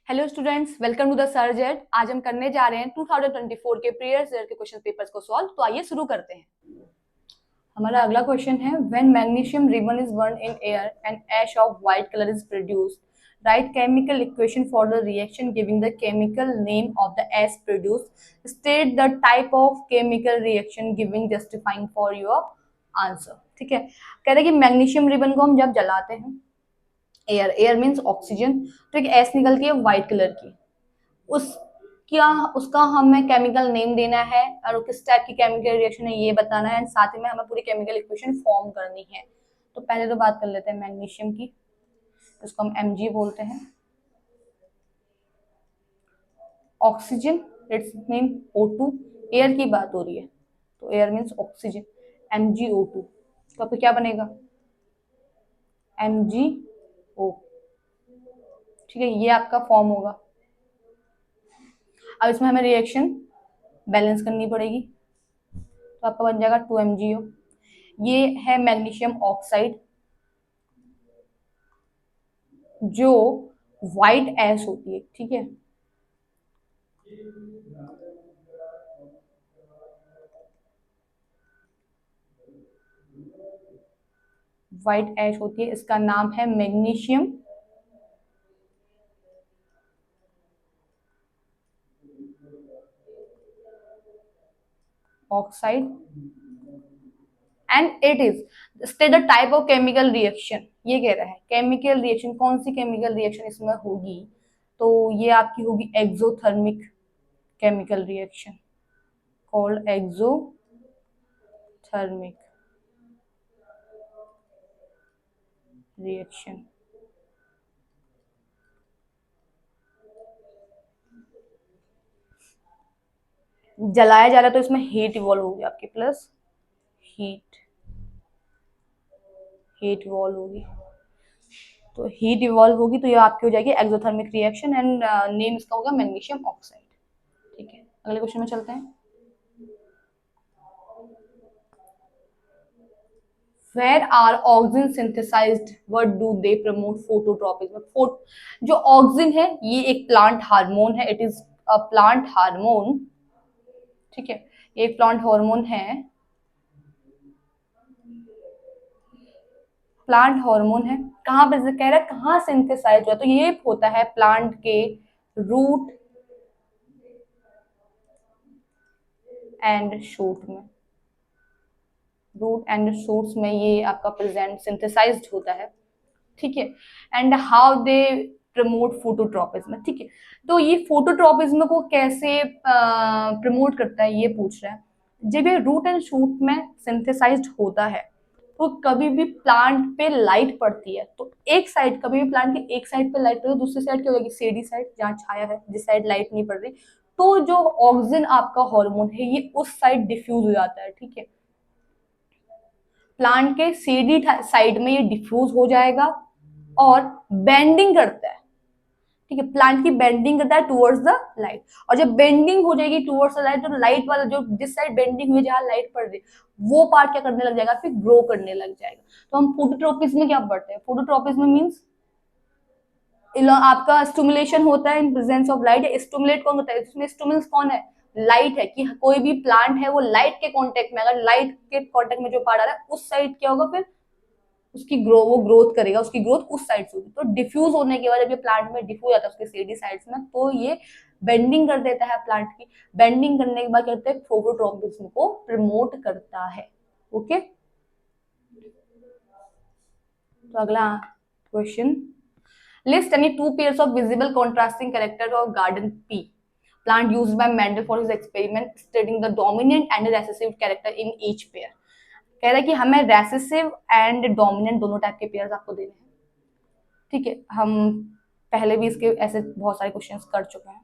Hello students, welcome to the सर्जेट। आज हम करने जा रहे हैं 2024 के प्रीवियस ईयर के क्वेश्चन पेपर्स को सॉल्व। तो आइए शुरू करते हैं। हमारा अगला क्वेश्चन है, when magnesium ribbon is burn in air and ash of white colour is produced, write chemical equation for the reaction giving the chemical name of the ash produced, state the type of chemical reaction giving justifying for your answer. ठीक है, कह रहे हैं कि magnesium ribbon को हम जब जलाते हैं, एयर मीन्स ऑक्सीजन, तो एक ऐश निकलती है व्हाइट कलर की। उस क्या उसका हमें केमिकल नेम देना है और किस टाइप की केमिकल रिएक्शन है ये बताना है, एंड साथ ही में हमें पूरी केमिकल इक्वेशन फॉर्म करनी है। तो पहले तो बात कर लेते हैं मैग्नीशियम की, इसको हम Mg बोलते हैं। Oxygen, it's mean O2। Air की बात हो रही है तो एयर मीन्स ऑक्सीजन, MgO2। तो आपको क्या बनेगा, MgO। ठीक है, ये आपका फॉर्म होगा। अब इसमें हमें रिएक्शन बैलेंस करनी पड़ेगी, तो आपका बन जाएगा 2MgO। ये है मैग्नीशियम ऑक्साइड जो व्हाइट ऐश होती है। ठीक है, व्हाइट ऐश होती है, इसका नाम है magnesium oxide and it is state the type of chemical reaction. ये कह रहा है केमिकल रिएक्शन, कौन सी केमिकल रिएक्शन इसमें होगी, तो ये आपकी होगी exothermic chemical reaction, called exothermic reaction. जलाया जा रहा है तो इसमें हीट इवॉल्व होगी आपकी, प्लस हीट, हीट इवॉल्व होगी। तो हीट इवॉल्व होगी तो ये आपकी हो जाएगी एक्सोथर्मिक रिएक्शन, एंड नेम इसका होगा मैग्नीशियम ऑक्साइड। ठीक है, अगले क्वेश्चन में चलते हैं। Where are auxin synthesized? What do they promote? Phototropism। जो ऑक्सिन है ये एक प्लांट हार्मोन है, it is a plant hormone. ठीक है, ये एक प्लांट हार्मोन है, प्लांट हार्मोन है। कहाँ पे कह रहा है, कहाँ सिंथेसाइज हुआ, तो ये होता है प्लांट के रूट एंड शूट में। रूट एंड शूट्स में ये आपका प्रेजेंट सिंथेसाइज्ड होता है। ठीक है, and how they promote phototropism. ठीक है, तो ये फोटोट्रोपिज्म को कैसे प्रमोट करता है ये पूछ रहा है। जब ये रूट एंड शूट में सिंथेसाइज्ड होता है तो कभी भी प्लांट पे लाइट पड़ती है, तो एक साइड, कभी भी प्लांट की एक साइड पे लाइट पड़ती है, दूसरी साइड क्या होगी, शेडी साइड, जहाँ छाया है, जिस साइड लाइट नहीं पड़ रही, तो जो ऑक्सिन आपका हार्मोन है ये उस साइड डिफ्यूज हो जाता है। ठीक है, प्लांट के सीडी साइड में ये डिफ्यूज हो जाएगा और बेंडिंग करता है। ठीक है, प्लांट की बेंडिंग करता है टुवर्ड्स द लाइट, और जब बेंडिंग हो जाएगी टुवर्ड्स द लाइट तो लाइट वाला जो जिस साइड बेंडिंग हुई, जहां लाइट पड़ रही, वो पार्ट क्या करने लग जाएगा, फिर ग्रो करने लग जाएगा। तो हम फोटोट्रोपिज्म में क्या पढ़ते हैं, फोटोट्रोपिज्म मींस आपका स्टिमुलेशन होता है in presence of light. Stimulate कौन होता है, इसमें स्टिमुलेंस कौन है, लाइट है, कि कोई भी प्लांट है वो लाइट के कांटेक्ट में, अगर लाइट के कांटेक्ट में जो पार्ट आ रहा है उस साइड क्या होगा, फिर उसकी वो ग्रोथ करेगा, उसकी ग्रोथ उस साइड से होगी। तो डिफ्यूज होने के बाद जब ये प्लांट में डिफ्यूज आता है उसके सीडी साइड्स में, तो ये बेंडिंग कर देता है प्लांट की। बेंडिंग करने के बाद कहते हैं फोटोट्रोपिज्म को प्रमोट करता है। ओके, तो अगला question, list any two pairs of visible contrasting character of garden pea plant used by Mendel for his experiment, stating the dominant and recessive character in each pair. कह रहा है कि हमें रेसेसिव एंड डोमिनेंट दोनों type के pairs आपको देने हैं। ठीक है, हम पहले भी इसके ऐसे बहुत सारे क्वेश्चंस कर चुके हैं।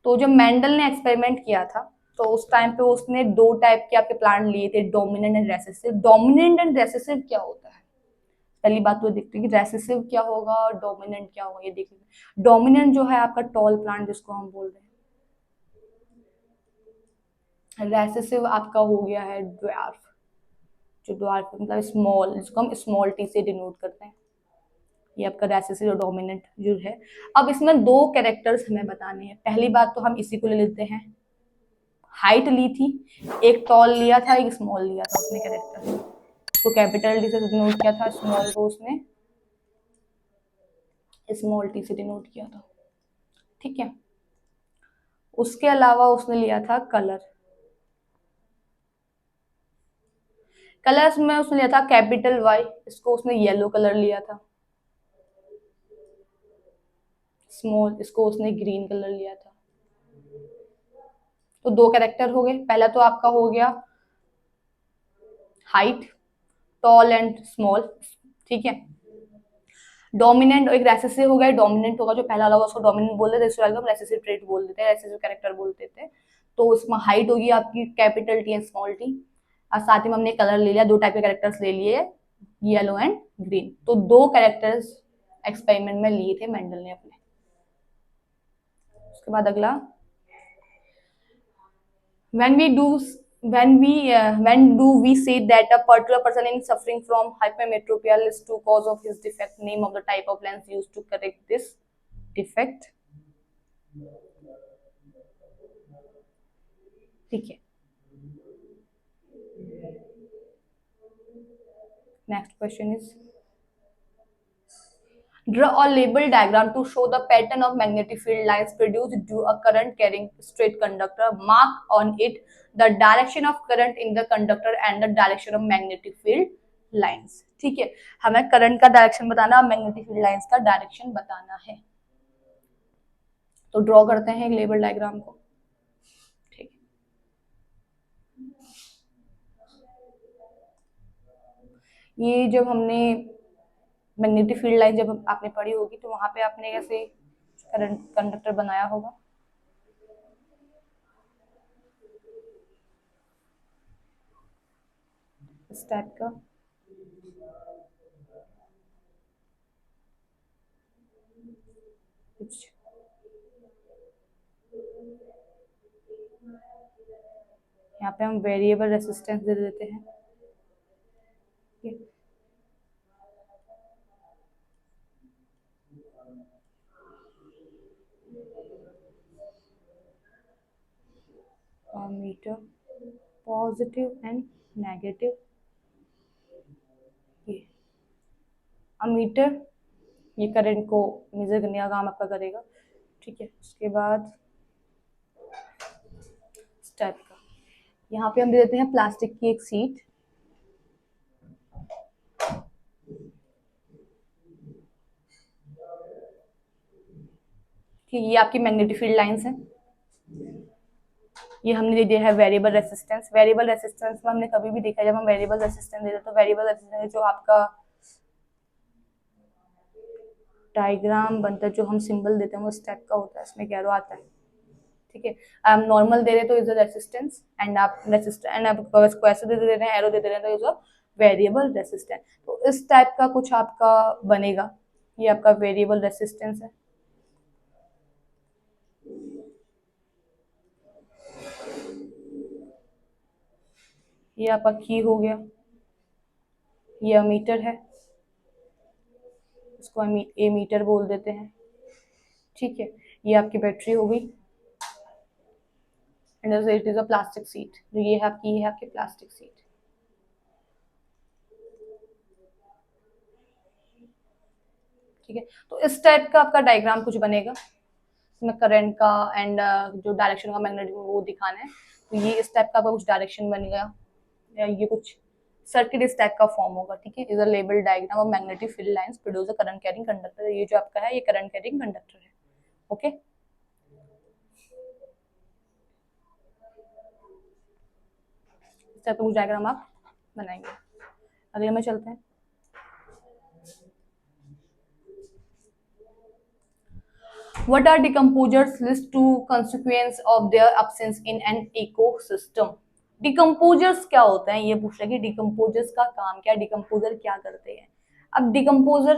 तो जब मेंडल ने एक्सपेरिमेंट किया था तो उस टाइम पे उसने दो टाइप के आपके प्लांट लिए थे, dominant and recessive. Dominant and recessive क्या होता है, पहली बात तो देखते हैं कि रेसेसिव क्या होगा और डोमिनेंट क्या होगा, ये देख लेते हैं। डोमिनेंट जो है आपका टॉल प्लांट जिसको हम बोल रहे हैं, रेसेसिव आपका हो गया है ड्वार्फ, जो ड्वार्फ मतलब स्मॉल, जिसको हम स्मॉल टी से डिनोट करते हैं, ये आपका रेसेसिव और डोमिनेंट जो है। अब इसमें दो कैरेक्टर्स हमें बताने हैं। पहली बात तो हम इसी को ले लेते हैं, हाइट ली थी, एक टॉल लिया था, एक स्मॉल लिया था उसने कैरेक्टर, उसको कैपिटल डी से डिनोट किया था, स्मॉल को उसने स्मॉल टी से डिनोट किया था, ठीक है। उसके अलावा उसने लिया था कलर, कलर्स में उसने लिया था कैपिटल वाई, इसको उसने येलो कलर लिया था, स्मॉल इसको उसने ग्रीन कलर लिया था। तो दो कैरेक्टर हो गए। पहला तो आपका हो गया हाइट, टॉल एंड स्मॉल, ठीक है। डोमिनेंट एक रेसेसिव हो गया, डोमिनेंट होगा जो पहला होगा उसको डोमिनेंट बोल देते हैं, हम रेसेसिव ट्रेट बोल देते हैं, रेसेसिव कैरेक्टर बोल देते हैं। तो उसमें हाइट होगी आपकी capital T and small T, और साथ ही में हमने कलर ले लिया, दो टाइप के कैरेक्टर्स ले लिए, येलो एंड ग्रीन। तो दो कैरेक्टर्स एक्सपेरिमेंट में लिए थे मेंडल ने अपने। उसके बाद अगला, when we do when do we say that a particular person is suffering from hypermetropia is to cause of his defect, name of the type of lens used to correct this defect, ठीक है। Next question is, draw a label diagram to show the pattern of magnetic field lines produced due to a current carrying straight conductor, mark on it the direction of current in the conductor and the direction of magnetic field lines, ठीक है। हमें current का direction बताना, magnetic field lines का direction बताना है। तो draw करते हैं एक लेबल डायग्राम को, ठीक। ये जब हमने मैग्नेटिक फील्ड लाइन जब आपने पढ़ी होगी तो वहां पे आपने ऐसे करंट कंडक्टर बनाया होगा, इस टाइप का। कुछ यहाँ पे हम वेरिएबल रेसिस्टेंस दे देते हैं, मीटर पॉजिटिव एंड नेगेटिव, ये अमीटर ये करंट को मेजर करने का काम आपका करेगा, ठीक है। उसके बाद इस टाइप का, यहाँ पे हम दे देते हैं प्लास्टिक की एक सीट, ठीक। ये आपकी मैग्नेटिक फील्ड लाइंस हैं। ये हमने दे दिया है वेरिएबल रेसिस्टेंस। वेरिएबल रेसिस्टेंस में हमने कभी भी देखा, जब हम वेरिएबल रेसिस्टेंस देते हैं तो वेरिएबल रेसिस्टेंस जो आपका डायग्राम बनता है, जो हम सिंबल देते हैं वो इस टाइप का होता है, इसमें एक एरो आता है, ठीक है। आप नॉर्मल दे रहे तो इज रेसिस्टेंस, एंड आप रेसिस्टेंस एंड आप ऐसे दे रहे हैं, एरो दे रहे हैं तो इज अ वेरिएबल रेसिस्टेंस। तो इस टाइप का कुछ आपका बनेगा, ये आपका वेरिएबल रेसिस्टेंस है। ये आपका की हो गया, ये अमीटर है, इसको हम ए मीटर बोल देते हैं, ठीक है। ये आपकी बैटरी हो गई, and it is a plastic sheet, जो ये है आपकी प्लास्टिक सीट, ठीक है। तो इस टाइप का आपका डायग्राम कुछ बनेगा, इसमें करंट का एंड जो डायरेक्शन का मैग्नेटिक वो दिखाना है। तो ये इस टाइप का कुछ डायरेक्शन बन गया, या ये कुछ सर्किट इस टाइप का फॉर्म होगा, ठीक है। Is a label diagram of magnetic field lines produce a current carrying conductor. ये जो आपका है ये करंट कैरिंग कंडक्टर है, ओके। इस टाइप का कुछ डायग्राम आप बनाएंगे। अगले में चलते हैं। What are decomposers list to consequence of their absence in an ecosystem? Decomposers क्या होते हैं, ये पूछ रहे कि डिकम्पोजर्स का काम क्या है, डिकम्पोजर क्या करते हैं। अब डिकम्पोजर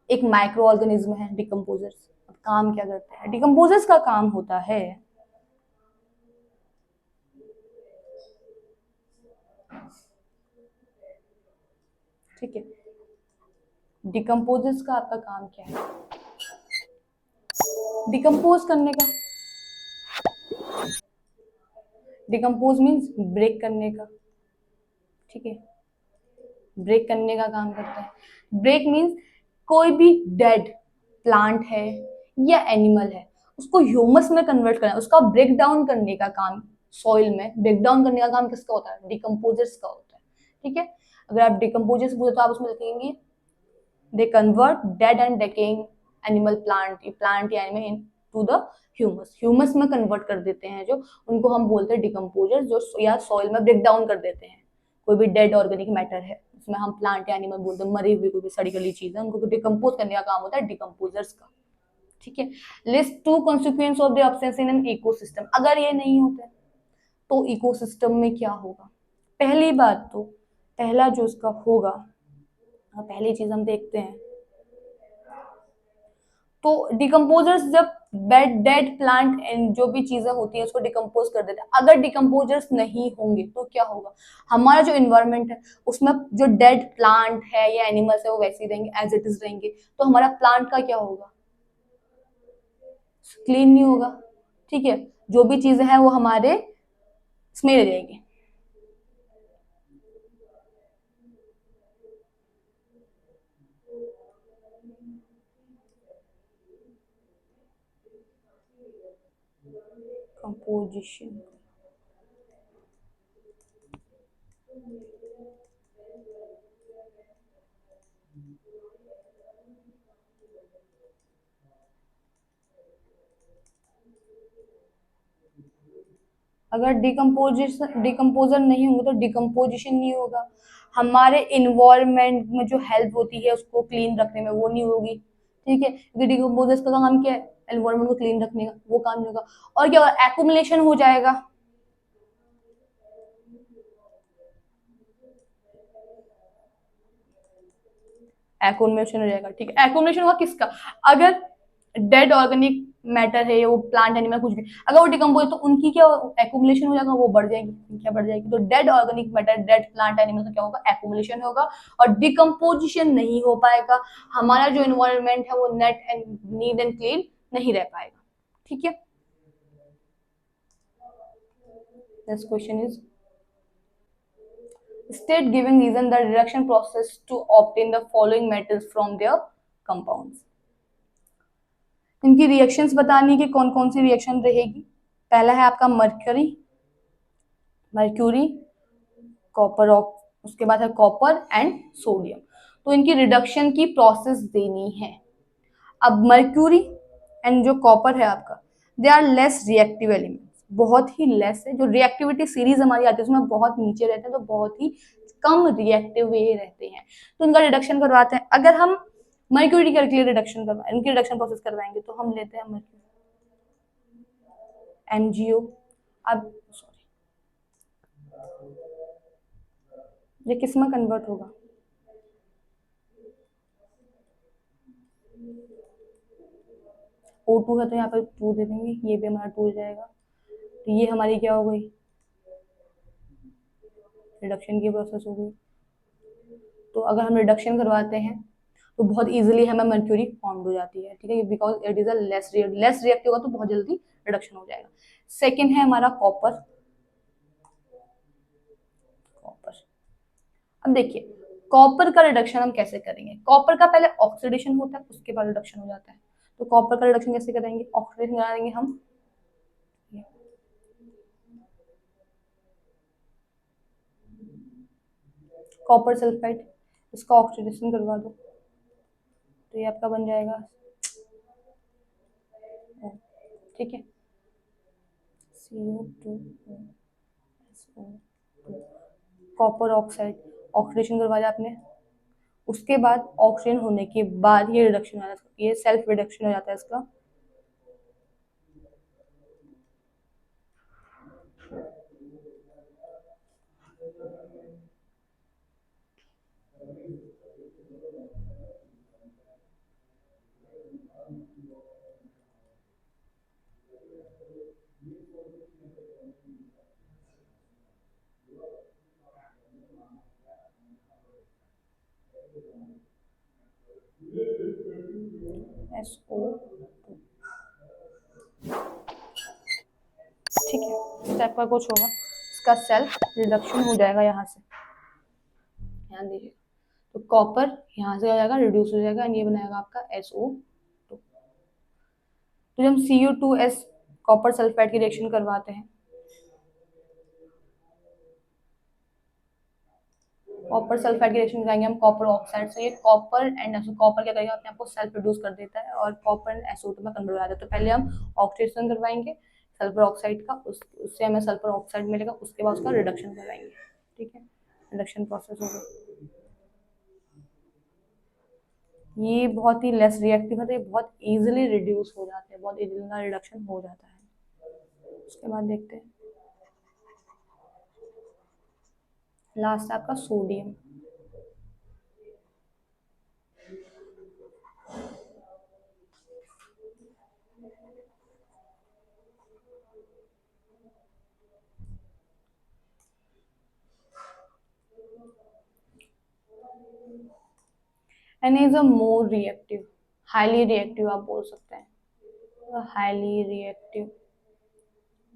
एक माइक्रो ऑर्गेनिज्म है डिकम्पोजर्स। अब काम क्या करते हैं, डिकम्पोजर्स का काम होता है ठीक है, डिकम्पोजर्स का आपका काम क्या है? डिकम्पोज करने का। डिकम्पोज मीन्स ब्रेक करने का, ठीक है, ब्रेक करने का काम करता है। ब्रेक मीन्स कोई भी डेड प्लांट है या एनिमल है उसको ह्यूमस में कन्वर्ट करना, उसका ब्रेक डाउन करने का काम, सॉइल में ब्रेक डाउन करने का काम किसका होता है? डिकम्पोजर्स का होता है, ठीक है। अगर आप डिकम्पोजर्स पूछे तो आप उसमें लिखेंगे they convert dead and decaying animal plant या animal into the humus, humus में कन्वर्ट कर देते हैं जो, उनको हम बोलते हैं डिकम्पोजर्स, जो या सॉइल में ब्रेक डाउन कर देते हैं। कोई भी डेड ऑर्गेनिक मैटर है उसमें हम प्लांट या एनिमल बोलते हैं, मरी हुई कोई भी सड़ी गली चीज है उनको डिकम्पोज करने का काम होता है डिकम्पोजर्स का, ठीक है। List two consequence of the absence in an ecosystem, अगर ये नहीं होते तो इकोसिस्टम में क्या होगा? पहली बात तो, पहला जो इसका होगा, पहली चीज हम देखते हैं तो डिकम्पोजर्स जब डेड प्लांट एंड जो भी चीजें होती है उसको डिकम्पोज कर देते हैं। अगर डिकम्पोजर्स नहीं होंगे तो क्या होगा? हमारा जो इन्वायरमेंट है उसमें जो डेड प्लांट है या एनिमल्स है वो वैसे ही रहेंगे, एज इट इज रहेंगे, तो हमारा प्लांट का क्या होगा? क्लीन नहीं होगा, ठीक है, जो भी चीजें हैं वो हमारे इसमें रह जाएंगी। कंपोजिशन, अगर डिकम्पोजर नहीं होंगे तो डिकम्पोजिशन नहीं होगा, हमारे इन्वायरमेंट में जो हेल्प होती है उसको क्लीन रखने में वो नहीं होगी, ठीक है, क्योंकि डिकम्पोजर्स का काम क्या है? एनवायरमेंट को क्लीन रखने का, वो काम नहीं होगा। और क्या होगा? एक्यूमुलेशन हो जाएगा, एक्यूमुलेशन हो जाएगा, ठीक है। एक्यूमुलेशन होगा किसका? अगर डेड ऑर्गेनिक मैटर है वो प्लांट एनिमल कुछ भी, अगर वो डिकम्पोज तो उनकी क्या एक्यूमुलेशन हो जाएगा, वो बढ़ जाएगी, संख्या बढ़ जाएगी। तो dead organic matter, dead plant animal का क्या होगा? एक्यूमुलेशन होगा और डिकम्पोजिशन नहीं हो पाएगा, हमारा जो इन्वायरमेंट है वो net and neat and clean नहीं रह पाएगा, ठीक है। Next question is state giving reason the reduction process to obtain the following metals from their compounds। इनकी रिएक्शंस बतानी है कि कौन कौन सी रिएक्शन रहेगी। पहला है आपका मर्क्यूरी, मर्क्यूरी कॉपर, उसके बाद है कॉपर एंड सोडियम। तो इनकी रिडक्शन की प्रोसेस देनी है। अब मर्क्यूरी एंड जो कॉपर है आपका, they are less reactive elements, बहुत ही लेस है, जो रिएक्टिविटी सीरीज हमारी आती है उसमें बहुत नीचे रहते हैं, तो बहुत ही कम रिएक्टिव वे रहते हैं, तो इनका रिडक्शन करवाते हैं। अगर हम मर्क्यूरी के लिए रिडक्शन करवाएं, इनकी रिडक्शन प्रोसेस करवाएंगे तो हम लेते हैं मर्क्यूरी MgO। अब सॉरी, ये किस में कन्वर्ट होगा? O2 है तो यहाँ पर 2 दे देंगे, ये भी हमारा 2 हो जाएगा, तो ये हमारी क्या हो गई? रिडक्शन की प्रोसेस हो गई। तो अगर हम रिडक्शन करवाते हैं तो बहुत इजीली हमें मर्क्यूरी फॉर्म हो जाती है, ठीक है, because it is a less reactive होगा तो बहुत जल्दी रिडक्शन हो जाएगा। सेकेंड है हमारा कॉपर, कॉपर। अब देखिए कॉपर का रिडक्शन हम कैसे करेंगे? कॉपर का पहले ऑक्सीडेशन होता है उसके बाद रिडक्शन हो जाता है, तो कॉपर का रिडक्शन कैसे करेंगे? ऑक्सीडेशन करा देंगे हम, कॉपर सल्फाइड, इसका ऑक्सीडेशन करवा दो तो ये आपका बन जाएगा, ठीक है, CO2SO2, कॉपर ऑक्साइड, ऑक्सीडेशन करवा दिया आपने, उसके बाद ऑक्सीजन होने के बाद ये रिडक्शन हो जाता है, ये सेल्फ रिडक्शन हो जाता है इसका। ठीक है, इस टाइप का कुछ होगा, इसका सेल्फ रिडक्शन हो जाएगा यहाँ से, ध्यान दीजिए। तो कॉपर यहाँ से हो जाएगा, रिड्यूस हो जाएगा, ये बनाएगा आपका SO2। तो जब हम CU2S कॉपर सल्फाइड की रिएक्शन करवाते हैं, कॉपर सल्फाइड की रिएक्शन कराएंगे हम कॉपर ऑक्साइड से, ये कॉपर एंड कॉपर क्या करेगा अपने आप को सेल्फ प्रोड्यूस कर देता है और कॉपर एंड SO2 में कन्वर्ट हो जाता है। तो पहले हम ऑक्सीडेशन करवाएंगे सल्फर ऑक्साइड का, उससे हमें सल्फर ऑक्साइड मिलेगा, उसके बाद उसका रिडक्शन करवाएंगे। ठीक है, रिडक्शन प्रोसेस होगा, ये बहुत ही लेस रिएक्टिव है, तो ये बहुत इजीली रिड्यूस हो जाते हैं, बहुत इजीली रिडक्शन हो जाता है। उसके बाद देखते हैं लास्ट आपका sodium. Na is a more reactive, highly reactive आप बोल सकते हैं, हाईली रिएक्टिव।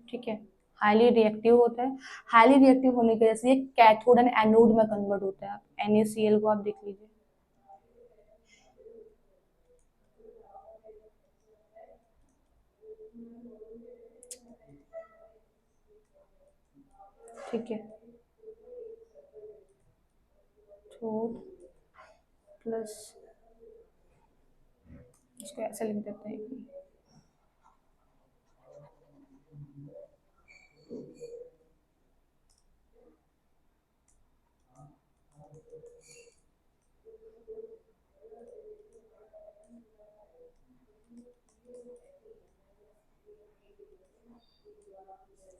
ठीक है, हाईली रिएक्टिव होता है, हाईली रिएक्टिव होने की वजह से ये कैथोड एंड एनोड में कन्वर्ट होता है। आप NaCl को आप देख लीजिए, ठीक है, तो प्लस इसको ऐसे लिख देते हैं,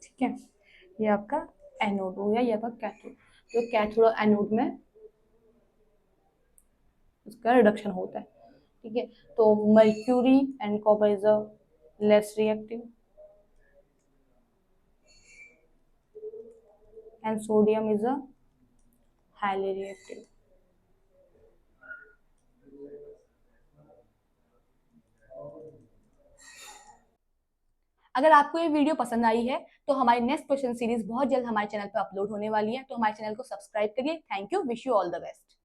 ठीक है, ये आपका एनोड हो गया, ये आपका कैथोड। तो कैथोड और एनोड में इसका रिडक्शन होता है। ठीक है, तो mercury and copper is a less reactive and sodium is a highly reactive. अगर आपको ये वीडियो पसंद आई है तो हमारी नेक्स्ट क्वेश्चन सीरीज बहुत जल्द हमारे चैनल पर अपलोड होने वाली है, तो हमारे चैनल को सब्सक्राइब करिए। Thank you, wish you all the best.